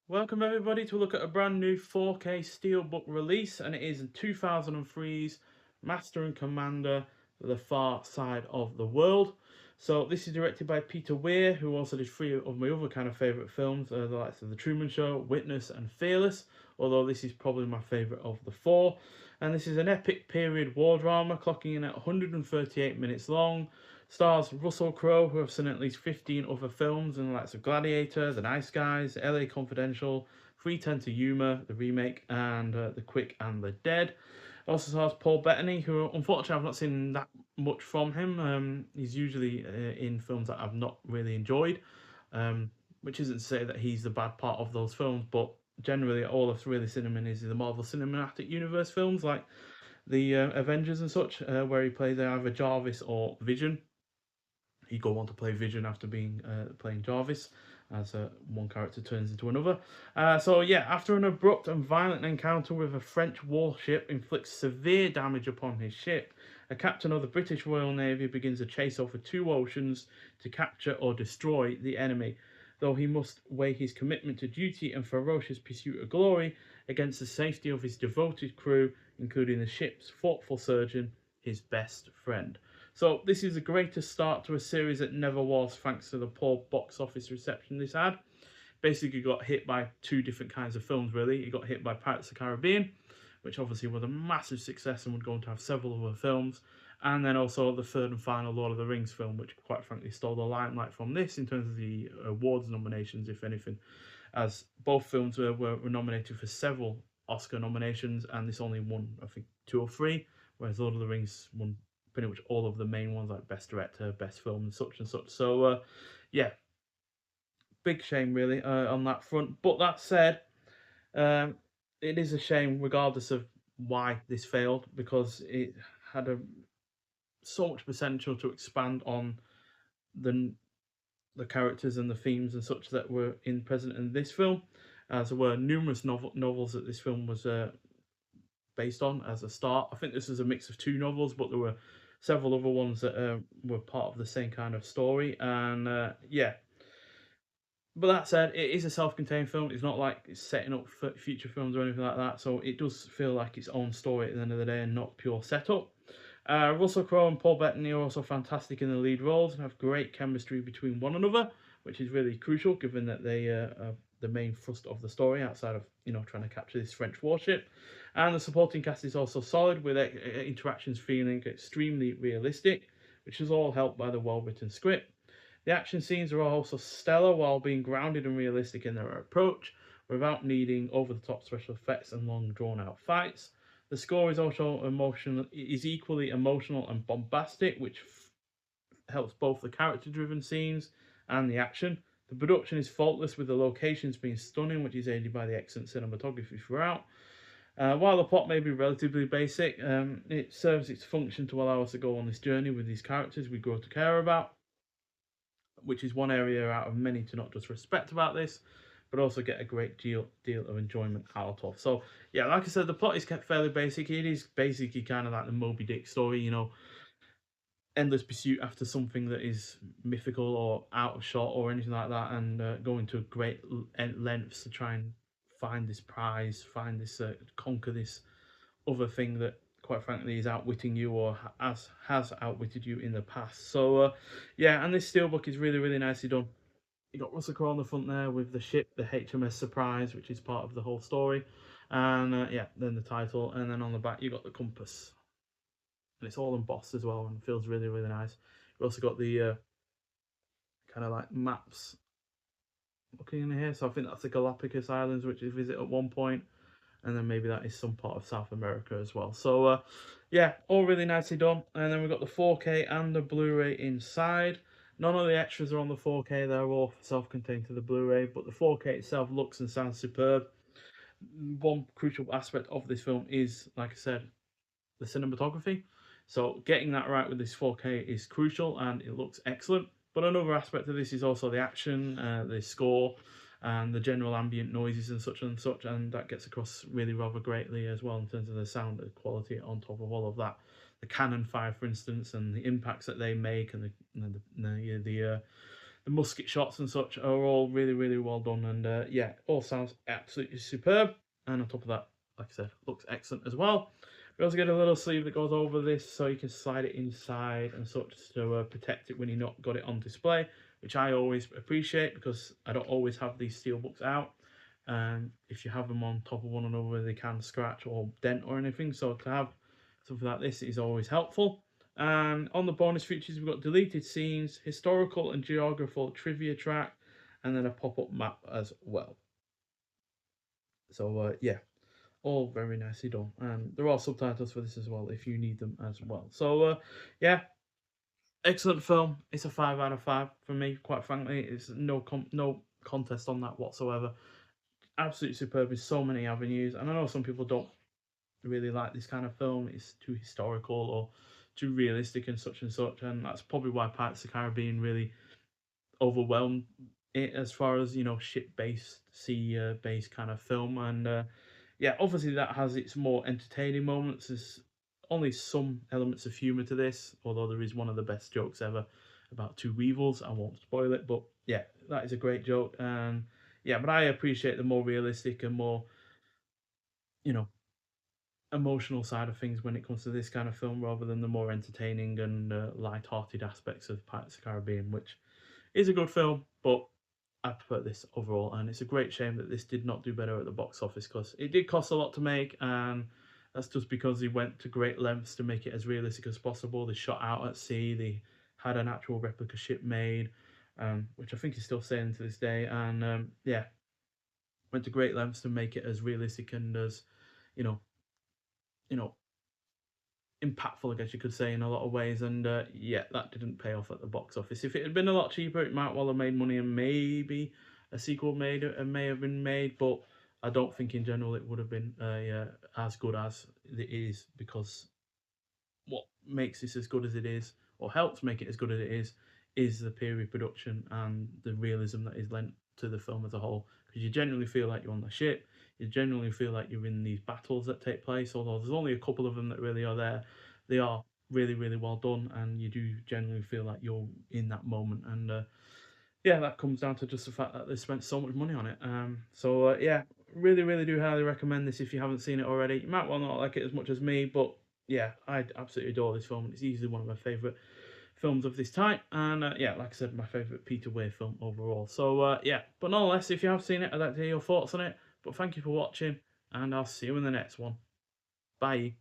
Welcome everybody to look at a brand new 4K Steelbook release, and it is 2003's Master and Commander: The Far Side of the World. So this is directed by Peter Weir, who also did three of my other kind of favourite films, the likes of The Truman Show, Witness and Fearless, although this is probably my favourite of the four. And this is an epic period war drama clocking in at 138 minutes long. Stars Russell Crowe, who have seen at least 15 other films in the likes of Gladiator, The Nice Guys, LA Confidential, 310 to Yuma, the remake, and The Quick and the Dead. Also stars Paul Bettany, who unfortunately I've not seen that much from him. He's usually in films that I've not really enjoyed, which isn't to say that he's the bad part of those films, but generally all I've really seen him in is the Marvel Cinematic Universe films, like the Avengers and such, where he plays either Jarvis or Vision. He go on to play Vision after being playing Jarvis, as one character turns into another. So yeah, after an abrupt and violent encounter with a French warship inflicts severe damage upon his ship, a captain of the British Royal Navy begins a chase over two oceans to capture or destroy the enemy, though he must weigh his commitment to duty and ferocious pursuit of glory against the safety of his devoted crew, including the ship's thoughtful surgeon, his best friend. So this is a greatest start to a series that never was, thanks to the poor box office reception this had. Basically got hit by two different kinds of films, really. It got hit by Pirates of the Caribbean, which obviously was a massive success and would go on to have several other films. And then also the third and final Lord of the Rings film, which quite frankly stole the limelight from this in terms of the awards nominations, if anything, as both films were nominated for several Oscar nominations, and this only won, I think, two or three, whereas Lord of the Rings won pretty much all of the main ones, like Best Director, Best Film, and such and such. So, yeah, big shame, really, on that front. But that said, um, it is a shame, regardless of why this failed, because it had so much potential to expand on the the characters and the themes and such that were present in this film, as there were numerous novels that this film was based on as a start. I think this was a mix of two novels, but there were several other ones that were part of the same kind of story. And yeah, but that said, it is a self-contained film. It's not like it's setting up for future films or anything like that. So it does feel like its own story at the end of the day and not pure setup. Russell Crowe and Paul Bettany are also fantastic in the lead roles and have great chemistry between one another, which is really crucial given that they are the main thrust of the story outside of trying to capture this French warship. And the supporting cast is also solid, with interactions feeling extremely realistic, which is all helped by the well-written script. The action scenes are also stellar while being grounded and realistic in their approach, without needing over-the-top special effects and long drawn-out fights. The score is also equally emotional and bombastic, which helps both the character-driven scenes and the action. The production is faultless, with the locations being stunning, which is aided by the excellent cinematography throughout. While the plot may be relatively basic, it serves its function to allow us to go on this journey with these characters we grow to care about, which is one area out of many to not just respect about this, but also get a great deal of enjoyment out of. So yeah, like I said, the plot is kept fairly basic. It is basically kind of like the Moby Dick story, endless pursuit after something that is mythical or out of shot or anything like that, and going to great lengths to try and find this prize, find this, conquer this other thing that quite frankly is outwitting you or has outwitted you in the past. So yeah, and this steelbook is really nicely done. You got Russell Crowe on the front there with the ship, the HMS Surprise, which is part of the whole story, and yeah, then the title, and then on the back you got the compass, and it's all embossed as well, and feels really nice. You also got the kind of like maps looking in here, so I think that's the Galapagos Islands, which you visit at one point, and then maybe that is some part of South America as well. So yeah, all really nicely done. And then we've got the 4K and the Blu-ray inside. None of the extras are on the 4K, they're all self-contained to the Blu-ray, but the 4K itself looks and sounds superb. One crucial aspect of this film is, like I said, the cinematography. So getting that right with this 4K is crucial, and it looks excellent. But another aspect of this is also the action, the score, and the general ambient noises and such, and that gets across really rather greatly as well in terms of the sound quality on top of all of that. The cannon fire, for instance, and the impacts that they make, and the musket shots and such are all really, really well done. And yeah, all sounds absolutely superb. And on top of that, like I said, looks excellent as well. We also get a little sleeve that goes over this so you can slide it inside and such to protect it when you're not got it on display, which I always appreciate because I don't always have these steelbooks out. And if you have them on top of one another, they can scratch or dent or anything. So to have something like this is always helpful. And on the bonus features, we've got deleted scenes, historical and geographical trivia track, and then a pop-up map as well. So yeah, all very nicely done. And there are subtitles for this as well if you need them as well. So yeah, excellent film. It's a 5 out of 5 for me. Quite frankly, it's no contest on that whatsoever. Absolutely superb in so many avenues. And I know some people don't really like this kind of film. It's too historical or too realistic and such, and that's probably why Pirates of the Caribbean really overwhelmed it as far as, you know, ship-based, sea-based kind of film. And yeah, obviously that has its more entertaining moments. There's only some elements of humour to this, although there is one of the best jokes ever about two weevils. I won't spoil it, but yeah, that is a great joke. And yeah, but I appreciate the more realistic and more, you know, emotional side of things when it comes to this kind of film rather than the more entertaining and light-hearted aspects of Pirates of the Caribbean, which is a good film, but I prefer this overall. And it's a great shame that this did not do better at the box office because it did cost a lot to make, and that's just because they went to great lengths to make it as realistic as possible. They shot out at sea, they had an actual replica ship made, which I think is still sailing to this day, and yeah, went to great lengths to make it as realistic and as, you know, you know, impactful, I guess you could say, in a lot of ways. And yeah, that didn't pay off at the box office. If it had been a lot cheaper, it might well have made money, and maybe a sequel may have been made. But I don't think in general it would have been as good as it is, because what makes this as good as it is, or helps make it as good as it is the period production and the realism that is lent to the film as a whole. Because you genuinely feel like you're on the ship, you genuinely feel like you're in these battles that take place. Although there's only a couple of them that really are there, they are really, really well done, and you do genuinely feel like you're in that moment. And yeah, that comes down to just the fact that they spent so much money on it. So yeah, really, really do highly recommend this if you haven't seen it already. You might well not like it as much as me, but yeah, I absolutely adore this film. It's easily one of my favourite films of this type, and yeah, like I said, my favourite Peter Weir film overall. So yeah, but nonetheless, if you have seen it, I'd like to hear your thoughts on it. But thank you for watching, and I'll see you in the next one. Bye.